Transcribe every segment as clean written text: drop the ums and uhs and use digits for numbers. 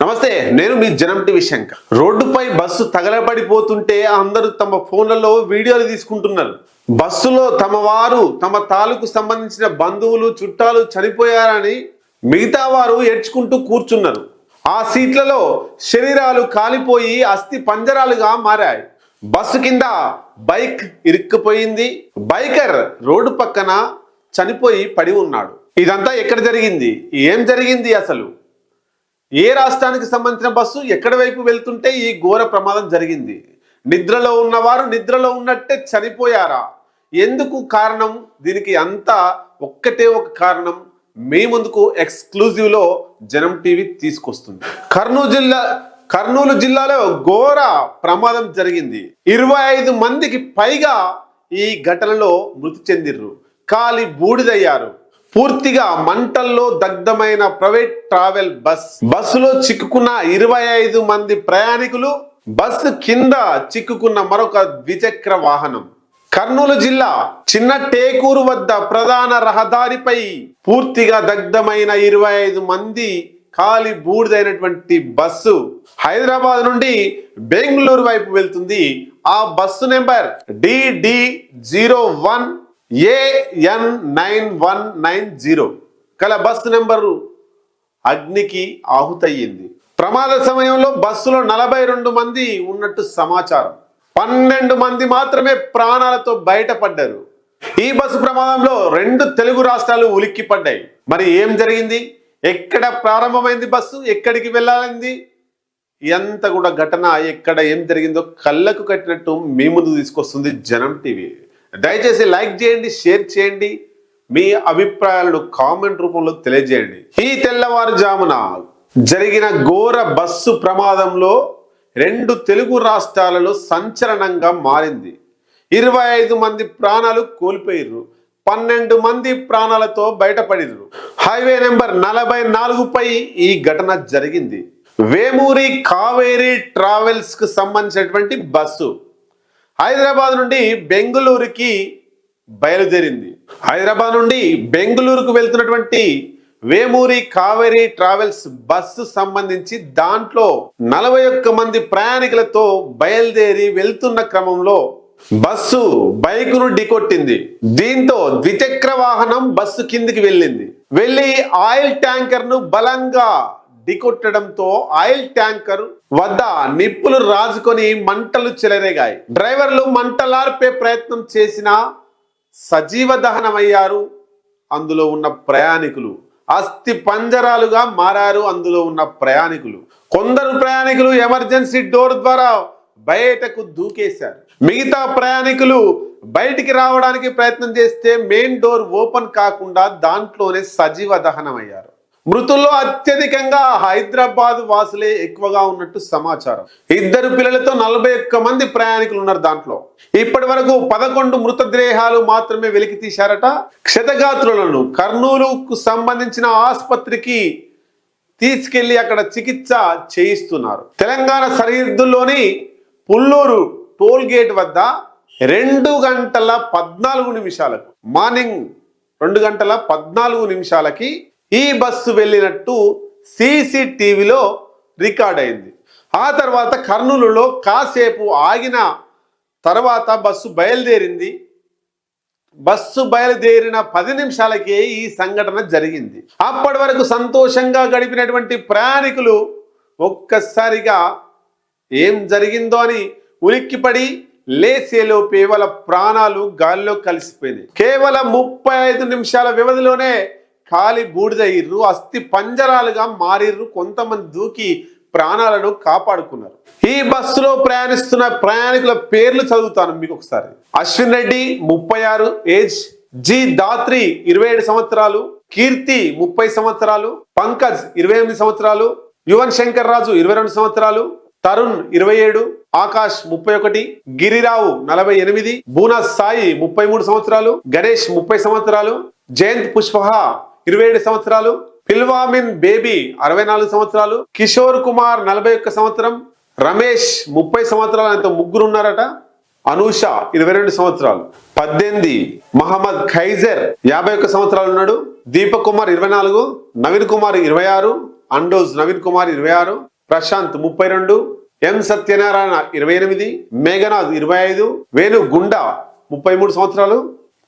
నమస్తే, నేను మీ జనం టీవీ శంకర్. రోడ్డుపై బస్సు తగలబడిపోతుంటే అందరూ తమ ఫోన్లలో వీడియోలు తీసుకుంటున్నారు. బస్సులో తమ వారు, తమ తాలూకు సంబంధించిన బంధువులు, చుట్టాలు చనిపోయారని మిగతా వారు ఏడ్చుకుంటూ కూర్చున్నారు. ఆ సీట్లలో శరీరాలు కాలిపోయి అస్థి పంజరాలుగా మారాయి. బస్సు కింద బైక్ ఇరుక్కుపోయింది. బైకర్ రోడ్డు పక్కన చనిపోయి పడి ఉన్నాడు. ఇదంతా ఎక్కడ జరిగింది? ఏం జరిగింది? అసలు ఏ రాష్ట్రానికి సంబంధించిన బస్సు ఎక్కడ వైపు వెళ్తుంటే ఈ ఘోర ప్రమాదం జరిగింది? నిద్రలో ఉన్నవారు నిద్రలో ఉన్నట్టే చనిపోయారా? ఎందుకు కారణం? దీనికి అంతా ఒక్కటే ఒక కారణం మీ ముందుకు ఎక్స్క్లూజివ్లో జనం టీవీ తీసుకొస్తుంది. కర్నూలు జిల్లాలో ఘోర ప్రమాదం జరిగింది. 25 మందికి పైగా ఈ ఘటనలో మృతి చెందిర్రు, కాలి బూడిదయ్యారు. పూర్తిగా మంటల్లో దగ్ధమైన ప్రైవేట్ ట్రావెల్ బస్సులో చిక్కుకున్న 25 మంది ప్రయాణికులు, బస్సు కింద చిక్కుకున్న మరొక ద్విచక్ర వాహనం. కర్నూలు జిల్లా చిన్న టేకూరు వద్ద ప్రధాన రహదారిపై పూర్తిగా దగ్ధమైన 25 మంది కాలి బూడిదైనటువంటి బస్సు హైదరాబాద్ నుండి బెంగళూరు వైపు వెళ్తుంది. ఆ బస్సు నెంబర్ DD01 AN9190 కల బస్సు నెంబరు అగ్నికి ఆహుతయ్యింది. ప్రమాద సమయంలో బస్సులో 42 మంది ఉన్నట్టు సమాచారం. 12 మంది మాత్రమే ప్రాణాలతో బయటపడ్డారు. ఈ బస్సు ప్రమాదంలో 2 తెలుగు రాష్ట్రాలు ఉలిక్కిపడ్డాయి. మరి ఏం జరిగింది? ఎక్కడ ప్రారంభమైంది బస్సు? ఎక్కడికి వెళ్ళాలింది? ఎంత కూడా ఘటన ఎక్కడ ఏం జరిగిందో కళ్ళకు కట్టినట్టు మీ ముందు తీసుకొస్తుంది జనం టీవీ. దయచేసి లైక్ చేయండి, షేర్ చేయండి, మీ అభిప్రాయాలను కామెంట్ రూపంలో తెలియజేయండి. ఈ తెల్లవారుజామున జరిగిన ఘోర బస్సు ప్రమాదంలో 2 తెలుగు రాష్ట్రాలలో సంచలనంగా మారింది. 25 మంది ప్రాణాలు కోల్పోయారు, 12 మంది ప్రాణాలతో బయటపడిర్రు. హైవే నెంబర్ 44 పై ఈ ఘటన జరిగింది. వేమూరి కావేరీ ట్రావెల్స్ కు సంబంధించినటువంటి బస్సు హైదరాబాద్ నుండి బెంగళూరుకి బయలుదేరింది. హైదరాబాద్ నుండి బెంగళూరుకు వెళ్తున్నటువంటి వేమూరి కావేరీ ట్రావెల్స్ బస్సు సంబంధించి దాంట్లో 41 మంది ప్రయాణికులతో బయలుదేరి వెళ్తున్న క్రమంలో బస్సు బైకును ఢీకొట్టింది. దీంతో ద్విచక్ర వాహనం బస్సు కిందికి వెళ్ళి ఆయిల్ ట్యాంకర్ ను బలంగా ఢీకొట్టడంతో ఆయిల్ ట్యాంకర్ వద్ద నిప్పులు రాజుకొని మంటలు చెలరేగాయి. డ్రైవర్లు మంటలార్పే ప్రయత్నం చేసినా సజీవ దహనమయ్యారు. అందులో ఉన్న ప్రయాణికులు అస్థి పంజరాలుగా మారారు. అందులో ఉన్న ప్రయాణికులు, కొందరు ప్రయాణికులు ఎమర్జెన్సీ డోర్ ద్వారా బయటకు దూకేశారు. మిగతా ప్రయాణికులు బయటికి రావడానికి ప్రయత్నం చేస్తే మెయిన్ డోర్ ఓపెన్ కాకుండా దాంట్లోనే సజీవ దహనమయ్యారు. మృతుల్లో అత్యధికంగా హైదరాబాద్ వాసులే ఎక్కువగా ఉన్నట్టు సమాచారం. 2 పిల్లలతో 41 మంది ప్రయాణికులు ఉన్నారు. దాంట్లో ఇప్పటి వరకు 11 మృతదేహాలు మాత్రమే వెలికి తీశారట. క్షతగాత్రులను కర్నూలుకు సంబంధించిన ఆసుపత్రికి తీసుకెళ్లి అక్కడ చికిత్స చేయిస్తున్నారు. తెలంగాణ సరిహద్దుల్లోని పుల్లూరు టోల్ గేట్ వద్ద 2 గంటల 14 నిమిషాలకు మార్నింగ్ 2 గంటల 14 నిమిషాలకి ఈ బస్సు వెళ్ళినట్టు CCTVలో రికార్డ్ అయింది. ఆ తర్వాత కర్నూలులో కాసేపు ఆగిన తర్వాత బస్సు బయలుదేరింది. బస్సు బయలుదేరిన 10 నిమిషాలకే ఈ సంఘటన జరిగింది. అప్పటి వరకు సంతోషంగా గడిపినటువంటి ప్రయాణికులు ఒక్కసారిగా ఏం జరిగిందో అని ఉలిక్కిపడి లేసేలోపే వాళ్ళ ప్రాణాలు గాల్లో కలిసిపోయింది. కేవలం 35 నిమిషాల వ్యవధిలోనే కాలి బూడిదయ్యిర్రు, అస్థి పంజరాలుగా మారిర్రు. కొంతమంది దూకి ప్రాణాలను కాపాడుకున్నారు. ఈ బస్సులో ప్రయాణిస్తున్న ప్రయాణికుల పేర్లు చదువుతాను మీకు ఒకసారి. అశ్విన్ రెడ్డి 36 ఏజ్, జి దాత్రి 27 సంవత్సరాలు, కీర్తి 30 సంవత్సరాలు, పంకజ్ 28 సంవత్సరాలు, యువన్ శంకర్ రాజు 22 సంవత్సరాలు, తరుణ్ 27, ఆకాష్ 31, గిరిరావు 48, బూనా సాయి 33 సంవత్సరాలు, గణేష్ 30 సంవత్సరాలు, జయంత్ పుష్పహ 27 సంవత్సరాలు, పిల్వామిన్ బేబీ 64 సంవత్సరాలు, కిషోర్ కుమార్ 41 సంవత్సరం, రమేష్ 30 సంవత్సరాలు, అంత 3 ఉన్నారట. అనూష 22 సంవత్సరాలు, 18 మహమ్మద్ ఖైజర్ 51 సంవత్సరాలు ఉన్నాడు, దీపక్ కుమార్ 24, నవీన్ కుమార్ 26, అండోజ్ నవీన్ కుమార్ 26, ప్రశాంత్ 32, ఎం సత్యనారాయణ 28, మేఘనాథ్ 25, వేణు గుండా 33 సంవత్సరాలు,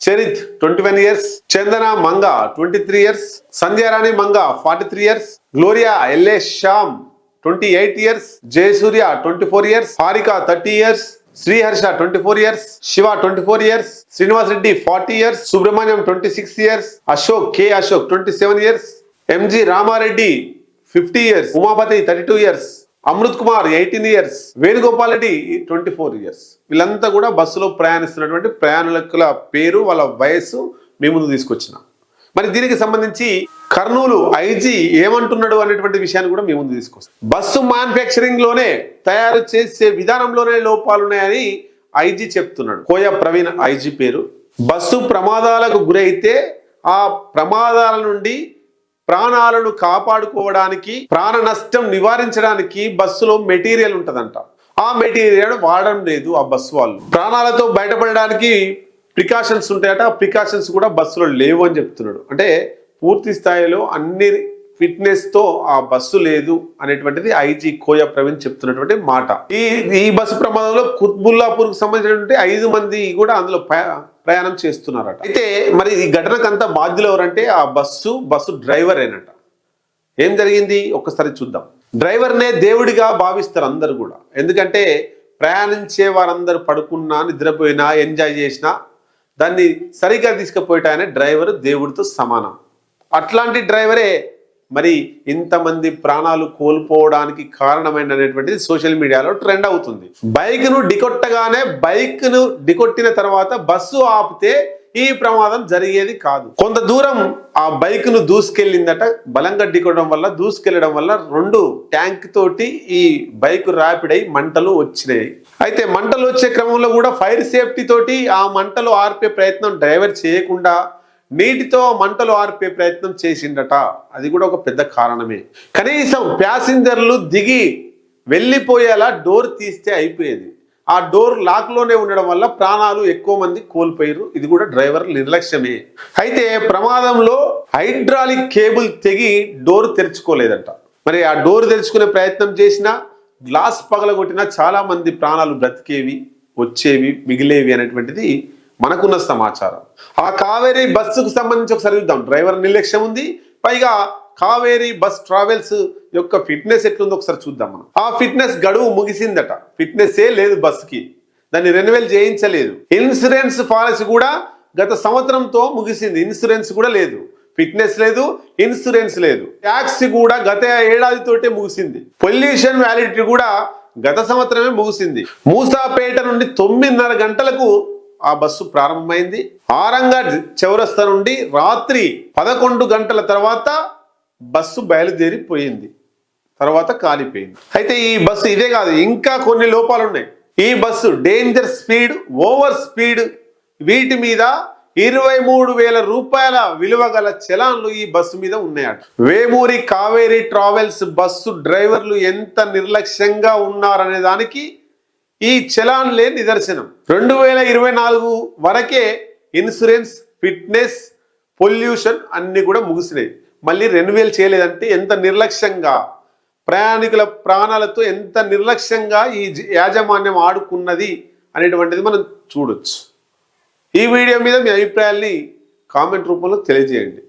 Charith 21 years, Chandana Manga 23 years, Sandhyarani Manga 43 years, Gloria LA Shyam 28 years, Jayasurya 24 years, Harika 30 years, Sriharsha 24 years, Shiva 24 years, Srinivas Reddy 40 years, Subrahmanyam 26 years, Ashok 27 years, MG Ramareddy 50 years, Umapathi 32 years, Amrit Kumar 18 years, Venugopal Reddy 24 years. వీళ్ళంతా కూడా బస్సులో ప్రయాణిస్తున్నటువంటి ప్రయాణికుల పేరు, వాళ్ళ వయస్సు మీ ముందు తీసుకొచ్చిన. మరి దీనికి సంబంధించి కర్నూలు ఐజీ ఏమంటున్నాడు అనేటువంటి విషయాన్ని కూడా మీ ముందు తీసుకొస్తాం. బస్సు మ్యానుఫ్యాక్చరింగ్ లోనే, తయారు చేసే విధానంలోనే లోపాలున్నాయని ఐజీ చెప్తున్నాడు. కోయ ప్రవీణ్ ఐజీ పేరు. బస్సు ప్రమాదాలకు గురైతే ఆ ప్రమాదాల నుండి ప్రాణాలను కాపాడుకోవడానికి, ప్రాణ నష్టం నివారించడానికి బస్సులో మెటీరియల్ ఉంటదంట. ఆ మెటీరియల్ వాడడం లేదు ఆ బస్సు వాళ్ళు. ప్రాణాలతో బయటపడడానికి ప్రికాషన్స్ ఉంటాయట. ప్రికాషన్స్ కూడా బస్సులో లేవు అని చెప్తున్నాడు. అంటే పూర్తి స్థాయిలో అన్ని ఫిట్నెస్ తో ఆ బస్సు లేదు అనేటువంటిది ఐజీ కోయ ప్రవీణ్ చెప్తున్నటువంటి మాట. ఈ బస్సు ప్రమాదంలో కుత్బుల్లాపూర్ కు సంబంధించినటువంటి 5 మంది కూడా అందులో ప్రయాణం చేస్తున్నారట. అయితే మరి ఈ ఘటనకంతా బాధ్యులు ఎవరంటే ఆ బస్సు డ్రైవర్ ఏనట. ఏం జరిగింది ఒక్కసారి చూద్దాం. డ్రైవర్నే దేవుడిగా భావిస్తారు అందరు కూడా. ఎందుకంటే ప్రయాణించే వారందరూ పడుకున్నా, నిద్రపోయినా, ఎంజాయ్ చేసినా దాన్ని సరిగ్గా తీసుకుపోయేటాయనే డ్రైవర్ దేవుడితో సమానం. అట్లాంటి డ్రైవరే మరి ఇంతమంది ప్రాణాలు కోల్పోవడానికి కారణమైనటువంటిది సోషల్ మీడియాలో ట్రెండ్ అవుతుంది. బైక్ను ఢీకొట్టగానే, బైక్ను ఢీకొట్టిన తర్వాత బస్సు ఆపితే ఈ ప్రమాదం జరిగేది కాదు. కొంత దూరం ఆ బైక్ను దూసుకెళ్ళిందట. బలంగా ఢీకొట్టడం వల్ల, దూసుకెళ్లడం వల్ల 2 ట్యాంక్ తోటి ఈ బైక్ ర్యాపిడ్ అయి మంటలు వచ్చినాయి. అయితే మంటలు వచ్చే క్రమంలో కూడా ఫైర్ సేఫ్టీ తోటి ఆ మంటలు ఆర్పే ప్రయత్నం డ్రైవర్ చేయకుండా నీటితో మంటలు ఆర్పే ప్రయత్నం చేసిండట. అది కూడా ఒక పెద్ద కారణమే. కనీసం ప్యాసింజర్లు దిగి వెళ్ళిపోయేలా డోర్ తీస్తే అయిపోయేది. ఆ డోర్ లాక్ లోనే ఉండడం వల్ల ప్రాణాలు ఎక్కువ మంది కోల్పోయారు. ఇది కూడా డ్రైవర్ నిర్లక్ష్యమే. అయితే ప్రమాదంలో హైడ్రాలిక్ కేబుల్ తెగి డోర్ తెరుచుకోలేదంట. మరి ఆ డోర్ తెరుచుకునే ప్రయత్నం చేసినా, గ్లాస్ పగలగొట్టినా చాలా మంది ప్రాణాలు బ్రతికేవి, వచ్చేవి, మిగిలేవి అనేటువంటిది మనకున్న సమాచారం. ఆ కావేరీ బస్సుకు సంబంధించి ఒకసారి చూద్దాం. డ్రైవర్ నిర్లక్ష్యం ఉంది, పైగా కావేరీ బస్ ట్రావెల్స్ యొక్క ఫిట్నెస్ ఎట్లుందో ఒకసారి చూద్దాం మనం. ఆ ఫిట్నెస్ గడువు ముగిసిందట. ఫిట్నెస్సే లేదు బస్సుకి, దాన్ని రెన్యువల్ చేయించలేదు. ఇన్సూరెన్స్ పాలసీ కూడా గత సంవత్సరంతో ముగిసింది. ఇన్సూరెన్స్ కూడా లేదు, ఫిట్నెస్ లేదు, ఇన్సూరెన్స్ లేదు. ట్యాక్స్ కూడా గత ఏడాదితోటే ముగిసింది. పొల్యూషన్ వ్యాలిడిటీ కూడా గత సంవత్సరమే ముగిసింది. మూసాపేట నుండి 9:30 గంటలకు ఆ బస్సు ప్రారంభమైంది. ఆరంగడ్ చౌరస్తా నుండి రాత్రి 11 గంటల తర్వాత బస్సు బయలుదేరిపోయింది. తర్వాత కాలిపోయింది. అయితే ఈ బస్సు ఇదే కాదు, ఇంకా కొన్ని లోపాలు ఉన్నాయి. ఈ bus danger speed, over speed, వీటి మీద 23,000 రూపాయల విలువ గల చలాన్లు ఈ బస్సు మీద ఉన్నాయట. వేమూరి కావేరీ ట్రావెల్స్ బస్సు డ్రైవర్లు ఎంత నిర్లక్ష్యంగా ఉన్నారనే దానికి ఈ చలాన్లే నిదర్శనం. 2024 వరకే ఇన్సూరెన్స్, ఫిట్నెస్, పొల్యూషన్ అన్ని కూడా ముగిసినాయి. మళ్ళీ రెన్యువల్ చేయలేదంటే ఎంత నిర్లక్ష్యంగా, ప్రయాణికుల ప్రాణాలతో ఎంత నిర్లక్ష్యంగా ఈ యాజమాన్యం ఆడుకున్నది అనేటువంటిది మనం చూడొచ్చు. ఈ వీడియో మీద మీ అభిప్రాయాల్ని కామెంట్ రూపంలో తెలియజేయండి.